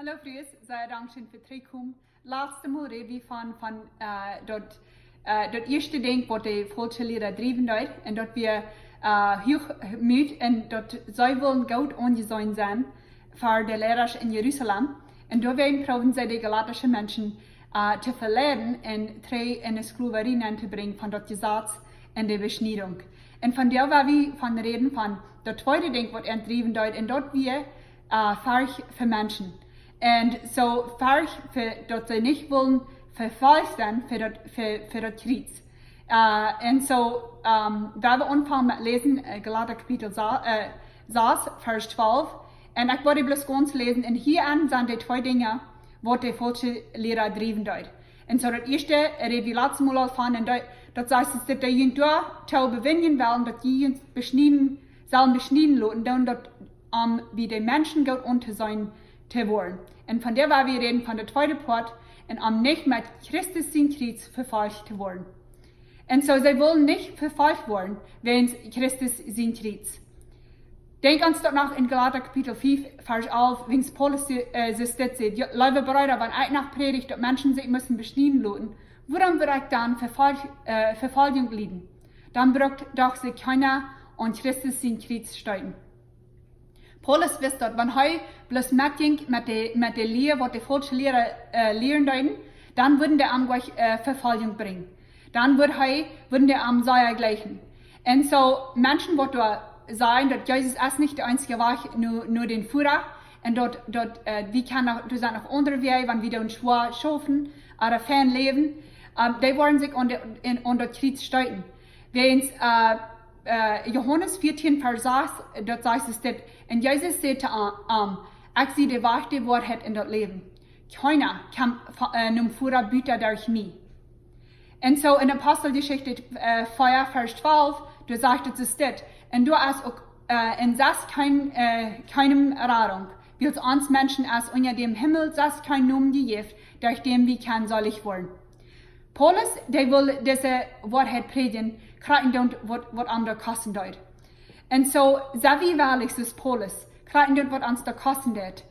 Hallo Fries, sehr Dankeschön für Trikum. Laatste Mal reden wir von dat eerste ding wat de volksleraar drijven doet en dat we heel moed en dat zij willen goed aangezogen zijn voor de leraars in Jeruzalem. En daar werden probeeren zij de Galatische mensen te verleiden en terug in de sklaverij te brengen van dat gezag en de besnijding. En van daar waar we van reden van dat tweede ding wat drijven doet en dat we vaardig voor mensen. En zo vaardig dat ze niet willen vervolgd zijn voor dat krieg. En zo, waar we aanvangen met lezen, Galater kapitel 6, vers 12. En ik wilde bloos gewoon lezen. En hieraan zijn de twee dingen wat de volksleraar drijven doet. En zo dat eerste, reden we laatst mal al van, en dat zegt dat je door te bewinnen willen, dat je zullen besnijden laten, dan dat wie de mensen goed om te zijn te worden. En van der waar we reden van de tweede part, en om niet met Christus zijn krieg vervolgd te worden. En zo, zij willen niet vervolgd worden, wegens Christus zijn krieg. Denk ons dat nog in Galater kapitel 5, vers 11, wegens Paulus zegt, lieve broeder, wanneer ik nog predigt dat mensen zich müssen besnijden laten, waarom wil ik dan vervolging leiden? Dan braucht doch sich keiner an Christus zijn krieg steuern. Paulus wist dat wanneer hij bloos metging met de leer wat de volksleraar leren deuten, dan würden der am vervolging brengen. Dan würden der am Seier gleichen. En so Menschen wat da sagen, dat Jesus ist nicht der einzige Weg, nur den Führer, und wie kann noch, du sagst noch andere Wege, wenn wir uns schwer schaffen, oder fern leben, die wollen sich unter Krieg steuern. Wenn's Johannes 14, Vers 6, dort sagt es das, und Jesus sagte ich sehe die wahrste Wahrheit in das Leben. Keiner kann einem Führer bieten durch mich. Und so in Apostelgeschichte 4, Vers 12, da sagt es das, und du hast auch in das keinem Erfahrung, wie uns Menschen als unter dem Himmel das kein Namen gegeben, durch den wir kann soll ich wollen. Paulus, der will diese Wahrheit predigen, kriegen dann, was andere kosten dort. Und so, sehr wie wahrlich ist Paulus, kriegen dann, was uns da kosten dort,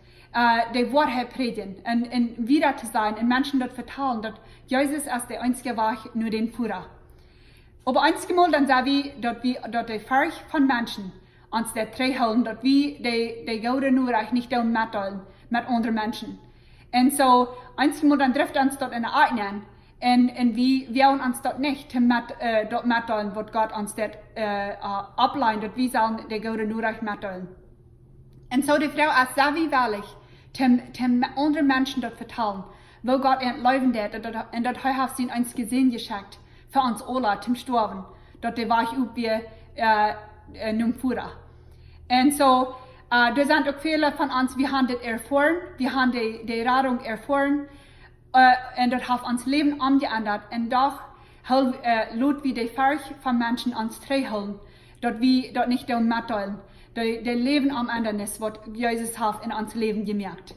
die Wahrheit predigen, und wieder zu sein, und Menschen dort vertrauen, dass Jesus als der einzige Weg nur den Führer. Aber einmal dann sagen wir, dass die Furcht von Menschen uns der drei halten, dass wir die Gaude nur nicht mitteilen mit anderen Menschen. Und so, einmal dann trifft uns dort in der Eigenen, und wir werden uns dort nicht dort mitteilen, was Gott uns dort ableitet, dass wir sollen die Gaude nur mitteilen. Und so die Frau ist sehr wie wahrlich, dem anderen Menschen dort vertrauen, wo Gott entleuven wird, und dass er hat sein eins gesehen geschickt, für uns alle, zum Sterben, dass der Weg über wir nun Führer. Und so, da sind auch viele von uns, wir haben das erfahren, wir haben die Radung erfahren, und das hat uns Leben umgeändert, und doch lassen wir die Furcht von Menschen uns treffen, dass wir dort nicht mitteilen, das Leben am Ende ist, was Jesus hat in uns Leben gemerkt.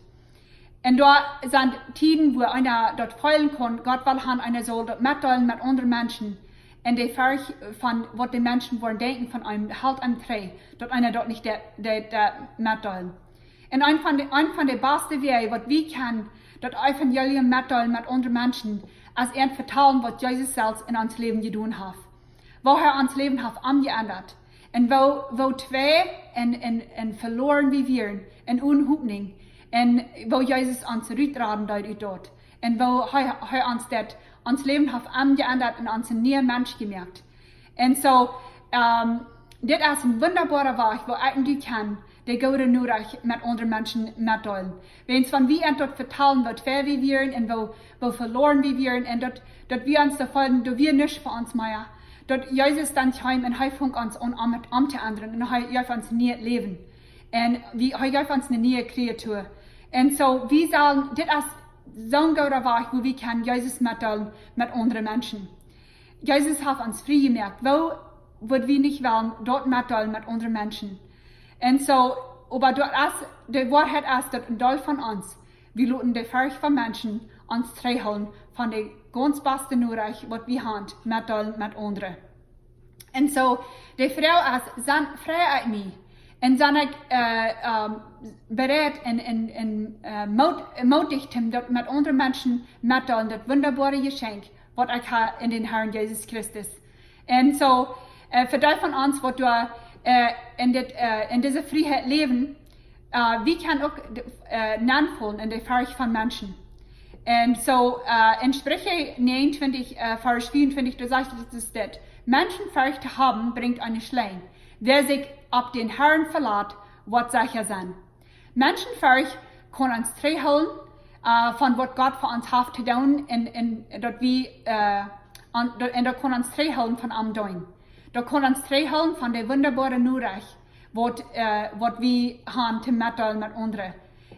Und da sind Tiden, wo einer dort feilen kann, Gott will haben, einer soll dort mitteilen mit anderen Menschen, und die Furcht von, was die Menschen wollen denken von einem, halt einem Dreh, dass einer dort nicht mitteilen. Und ein von den besten Wegen, was wir können, das Evangelium mitteilen mit anderen Menschen, als vertrauen, was Jesus selbst in uns Leben getan hat. Wo uns Leben hat umgeändert. Und wo zwei in verloren wie wir, in Unhoffnung, und wo Jesus uns zurücktragen dort. Und wo er uns das, uns Leben hat umgeändert und uns ein neuer Mensch gemerkt. Und so, das ist ein wunderbarer Weg, wo eigentlich kann, die Gute nur mit anderen Menschen mitteilen. Wenn wir dort vertrauen, was wer wir wären und wo verloren wir wären, und dass wir uns da folgen, dass wir nicht für uns mehr, dass Jesus dann heim und fängt uns an zu ändern und er gibt uns ein neues Leben. Und er gibt uns eine neue Kreatur. Und so, wir sollen, das ist so ein guter Weg, wo wir können Jesus mitteilen mit anderen Menschen. Jesus hat uns frei gemerkt, wo wir nicht wollen, dort mitteilen mit anderen Menschen. Und so, aber dort ist, die Wahrheit ist, dass ein Teil von uns, wir lassen die Furcht von Menschen uns treffen von der ganz besten Nachricht, was wir haben, mitteilen mit anderen. Und so, die Frau ist, freut mich. En zijn ik bereid en moedig dat met andere mensen mitteilen, dat wunderbare geschenk, wat ik heb in den Herrn Jesus Christus. En zo, voor die van ons, wat we in deze vrijheid leven, wie kan ook navolgen in de vraag van mensen. En zo, in Sprüche 29, Vers 24, da sagt es dit. Menschenfurcht te haben, bringt eine Schlein. Wer sich auf den Herrn verlässt, wird sicher sein. Menschenfurcht kann uns treffen von was Gott für uns hat zu tun, und da kann uns treffen von am Tun. Da kann uns treffen von der wunderbaren Nachricht, was wir haben zu mitteilen mit anderen.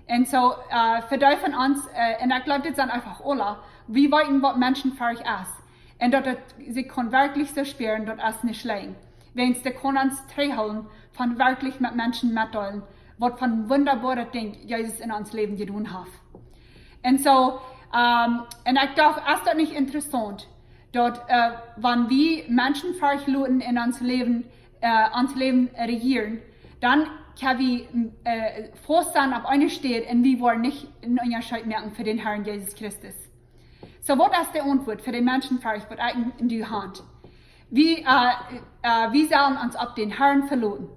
Und so, für die von uns, und ich glaube, das sind einfach alle, wir wissen, was Menschenfurcht ist. Und dass sie kann wirklich so spüren, dass es nicht schlecht. Wenn sie kann uns treffen von wirklich mit Menschen mitteilen, was von wunderbaren Dingen Jesus in uns Leben getan hat. Und so, und ich dachte, ist das nicht interessant, dass, wenn wir Menschenfurcht in uns Leben regieren, dann kann wir vorstellen, auf eine steht, und wir wollen nicht einen Unterschied merken für den Herrn Jesus Christus. So, was ist die Antwort für die Menschenfurcht, was ich in die Hand? Wir sollen uns auf den Herrn verlassen.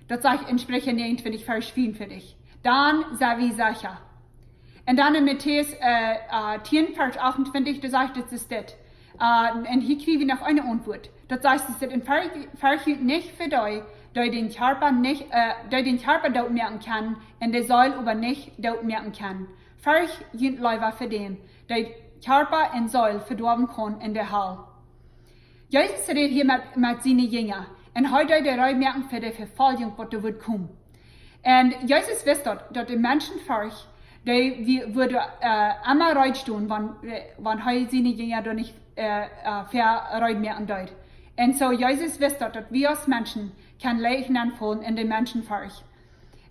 Das sage ich in Sprüche 29, Vers 44. Dann sei wir sicher. Und dann in Matthäus 10, Vers 28, da sagt es das. Und hier kriegen wir noch eine Antwort. Das sagt es, in Furcht nicht für die den Körper dort merken kann, und der Säule aber nicht dort merken kann. Furcht sind Leute für den, der Körper und Säule verdorben kann in der Hölle. Jesus redet hier mit seinen Jüngern, und heute der Reue merken für die Verfolgung, was da wird kommen. Und Jesus wusste, dass die Menschenfurcht, die würde immer Reue tun, wenn heute seine Jünger da nicht verreut merken dort. Und so Jesus wusste, dass wir als Menschen kann Leichen anfallen in den Menschenfurcht.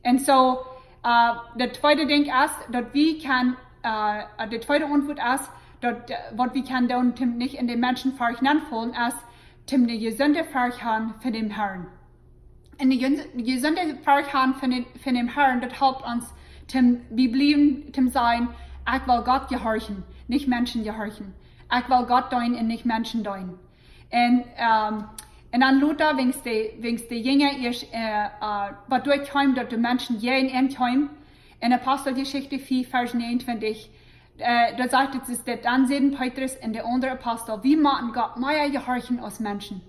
Und so, der zweite Ding ist, dass wir kann, der zweite Antwort ist, dass, was wir kann tun, nicht in den Menschenfurcht anfallen, ist, die gesunde Furcht haben für den Herrn. Und die gesunde Furcht haben für den Herrn, das hilft uns, wir bleiben, sein, ich will Gott gehorchen, nicht Menschen gehorchen. Ich will Gott tun und nicht Menschen tun. Und dann Luther, wenn die Jünger ist, was durchkommt, dass die Menschen jeden entkommen, in Apostelgeschichte 4, Vers 29, da sagt es, dass dann sehen Petrus und der andere Apostel, wie machen Gott mehr gehorchen als Menschen.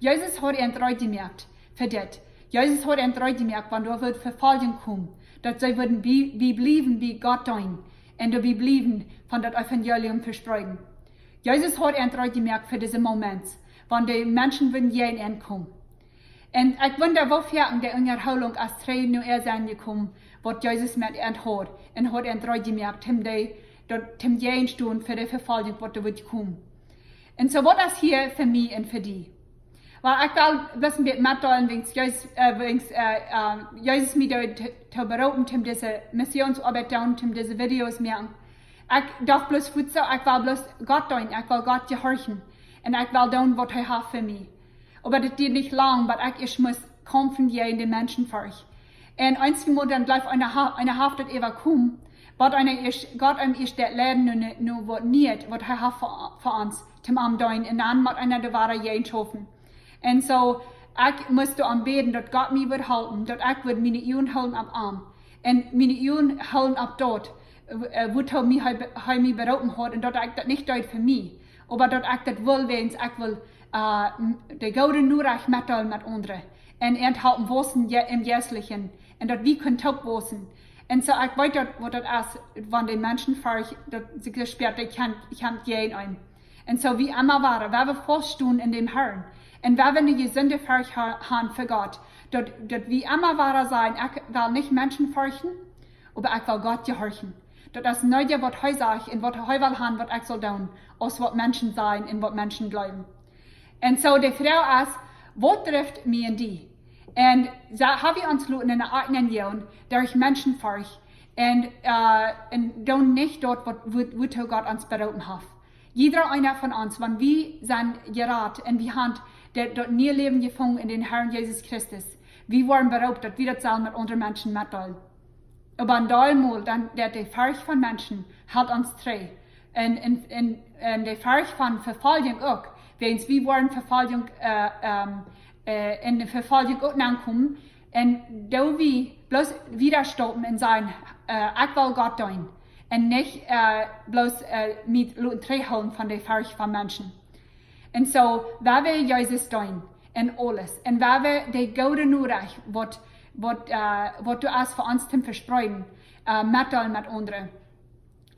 Jesus hat Reue gemerkt für das. Jesus hat Reue gemerkt, wenn da wird Verfolgung kommen, dass sie würden wie bleiben, wie Gott tun, und wir bleiben von das Evangelium versprechen. Jesus hat Reue gemerkt für diesen Moment, wenn die Menschen würden jeden entkommen. Und ich wundere, wofür in der Unterholung als Tränen nur sein gekommen, was Jesus mit hat und hat Reue gemerkt, dem jeden Stunden für die Verfolgung, was da wird kommen. Und so was ist hier für mich und für die. Weil ich will wissen, wie mitteilen, wenn Jesus mich da beraten, diese Missionsarbeit tun, diese Videos merken. Ich darf bloß gut so, ich will bloß Gott tun, ich will Gott gehorchen. Und ich will tun, was er hat für mich. Aber das geht nicht lang, weil ich muss kämpfen in den Menschenfurcht. Und eins Mal dann gleich eine Haft kommen, was Gott ist der Leben nur was nicht, was er hat für uns, zum Amdein, und dann muss einer der Wahre jeden schaffen. Und so, ich musste anbeten, dass Gott mich wird halten, dass ich wird meine Augen halten ab Arm. Und meine Augen halten ab dort, wo er mich beraten hat, und dass ich das nicht für mich. Aber dass ich das will, wenn ich will, die gute Nachricht mitteilen mit anderen. Und enthalten wissen im Jährlichen. Und dass wir können auch wissen. Und so, ich weiß, was das ist, wenn die Menschen fähig, dass sie gesperrt, ich kann jeden ein. Und so, wie immer waren, weil wir feststehen in dem Herrn. Und weil wir eine gesunde Furcht haben für Gott, dass wir immer waren sein, ich will nicht Menschen fürchten, aber ich will Gott gehorchen. Das ist nicht, was ich sage und was ich will haben, was ich soll tun, als was Menschen sein und was Menschen glauben. Und so, die Frau ist, was trifft mich und die? Und da haben wir uns in der eigenen Jahren durch Menschenfurcht und dann nicht dort, wo Gott uns beraten hat. Jeder einer von uns, wenn wir sein Gerät in die Hand, der dort nie Leben gefunden in den Herrn Jesus Christus, wir waren beraubt, dass wir das sollen mit anderen Menschen mitteilen. Aber an einmal, dann der Fähigkeit von Menschen halt uns treu. Und die Fähigkeit von Verfolgung auch. Wenn wir waren Verfolgung, in der Verfolgung auch ankommen, und da wir bloß widerstoppen und sagen, ich will Gott tun. Und nicht bloß mit Treuhalten von der Fähigkeit von Menschen. Und so, wenn wir Jesus tun, in alles, und wenn wir die gute Nachricht, was du hast für uns zum Versprechen, mitteilen mit anderen.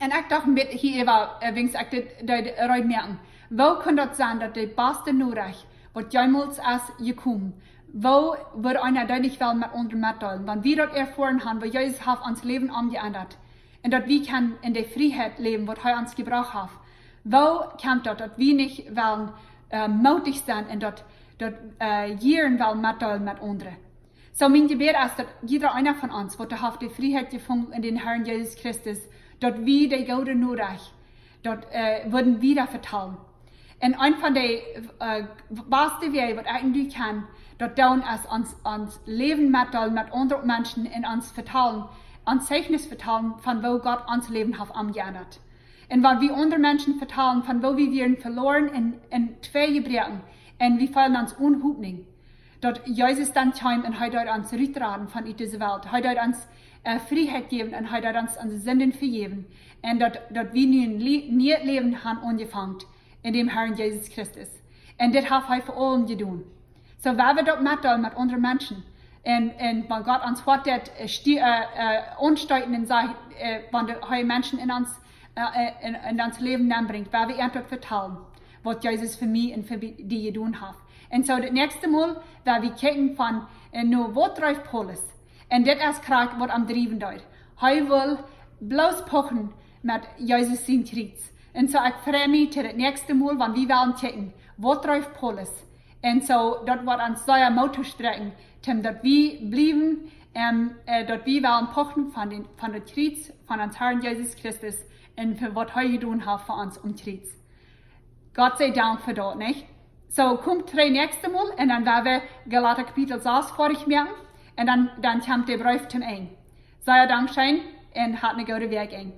Und ich dachte mir hier wenigstens ich merken, wo kann das sein, dass die beste Nachricht, was jemals ist gekommen, wo wird einer deutlich will mit anderen mitteilen, wenn wir dort erfahren haben, was Jesus hat uns Leben umgeändert, und dass wir können in der Freiheit leben, was er uns gebraucht hat. Wo kommt das, dass wir nicht wollen, mutig sein und dort jähren wollen mitteilen mit anderen. So mein Gebet ist, dass jeder einer von uns, der die Freiheit gefunden in den Herrn Jesus Christus, dass wir die gute Nachricht, dort würden wieder verteilen. Und ein von den besten Wegen, was eigentlich kann, dort down ist uns Leben mitteilen mit anderen Menschen und uns verteilen, uns Zeugnis verteilen, von wo Gott uns Leben hat umgeändert. Und wenn wir andere Menschen verteilen, von wo wir werden verloren in zwei Gebrechen, und wir fallen uns unhubning, dort Jesus dann kommt und heute uns rücktragen von dieser Welt, heute uns Freiheit geben und heute uns unsere Sünden vergeben, und dort wir nun nie Leben haben angefangen in dem Herrn Jesus Christus. Und das hat er für allen getan. So, wenn wir dort mitteilen mit anderen Menschen, und wenn Gott uns heute ansteuten und sagt, wenn die Menschen in uns Leben bringt, weil wir dort vertrauen, was Jesus für mich und für die getan hat. Und so, das nächste Mal, weil wir kicken von, nur wo drauf Paulus. Und das ist Krieg, was am Driven dort. Er will bloß pochen mit Jesus sein Kreuz. Und so, ich freue mich zu das nächste Mal, wenn wir wollen kicken, wo drauf Paulus. Und so, dort wird uns sehr Motto strecken, dass wir bleiben, dass wir wollen pochen von der Kreuz, von uns Herrn Jesus Christus, und für was er getan hat für uns um Kreuz. Gott sei Dank für das, nicht? So, kommt das nächste Mal, und dann werden wir Galater Kapitel 6 vor euch merken, und dann kommt der Brief zum Ende. Sei Dank schön, und hat eine gute Weg.